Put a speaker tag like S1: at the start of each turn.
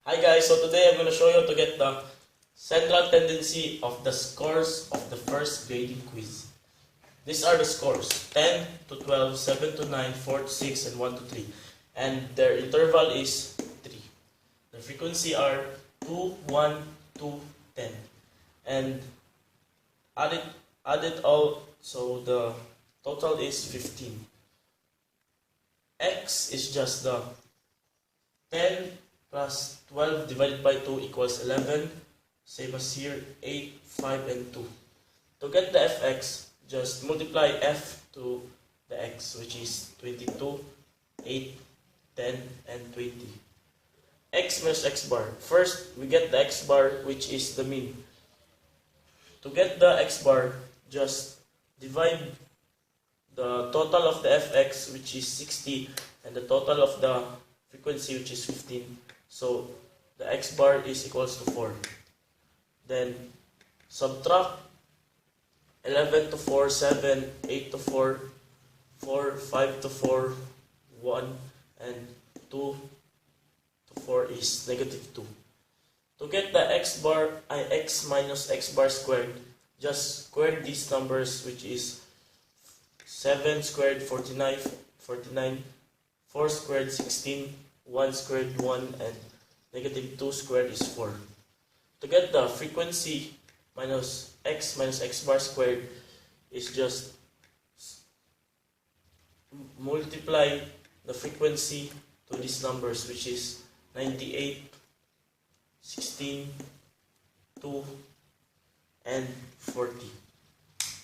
S1: Hi guys, so today I'm going to show you how to get the central tendency of the scores of the first grading quiz. These are the scores: 10 to 12, 7 to 9, 4 to 6, and 1 to 3. And their interval is 3. The frequency are 2, 1, 2, 10. And add it all, so the total is 15. X is just the 10 plus 12 divided by 2 equals 11. Same as here, 8, 5, and 2. To get the fx, just multiply f to the x, which is 22, 8, 10, and 20. X minus x bar. First, we get the x bar, which is the mean. To get the x bar, just divide the total of the fx, which is 60, and the total of the frequency, which is 15. So the x bar is equals to 4. Then subtract 11 to 4, 7, 8 to 4, 4, 5 to 4, 1, and 2 to 4 is negative 2. To get the x minus x bar squared, just square these numbers, which is 7 squared 49, 4 squared 16, 1 squared 1, and negative 2 squared is 4. To get the frequency minus x bar squared is just multiply the frequency to these numbers, which is 98, 16, 2, and 40.